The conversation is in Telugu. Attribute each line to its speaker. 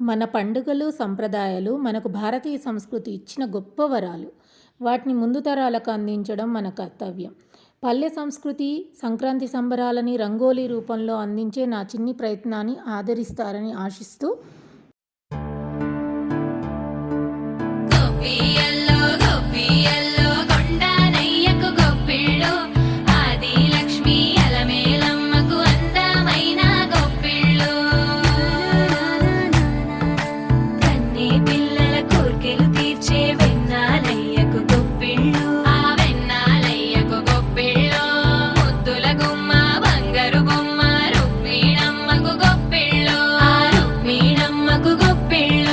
Speaker 1: మన పండుగలు, సంప్రదాయాలు మనకు భారతీయ సంస్కృతి ఇచ్చిన గొప్ప వరాలు. వాటిని ముందు తరాలకు అందించడం మన కర్తవ్యం. పల్లె సంస్కృతి, సంక్రాంతి సంబరాలని రంగోలీ రూపంలో అందించే నా చిన్ని ప్రయత్నాన్ని ఆదరిస్తారని ఆశిస్తూ
Speaker 2: గొప్పియల్లో గొప్పియల్లో కొండానయ్యకు గొప్పిళ్ళు ఆది లక్ష్మి అలమేలమ్మకు అందమైన గొప్పిళ్ళు కన్నీ పిల్లల కోర్కెలు తీర్చే వెన్నాలయ్యకు గొప్పిళ్ళు ఆ వెన్నాలయ్యకు గొప్పిళ్ళు ముద్దుల గుమ్మ బంగారు బొమ్మ రుక్మిణమ్మకు గొప్పిళ్ళు ఆ రుక్మిణమ్మకు గొప్పిళ్ళు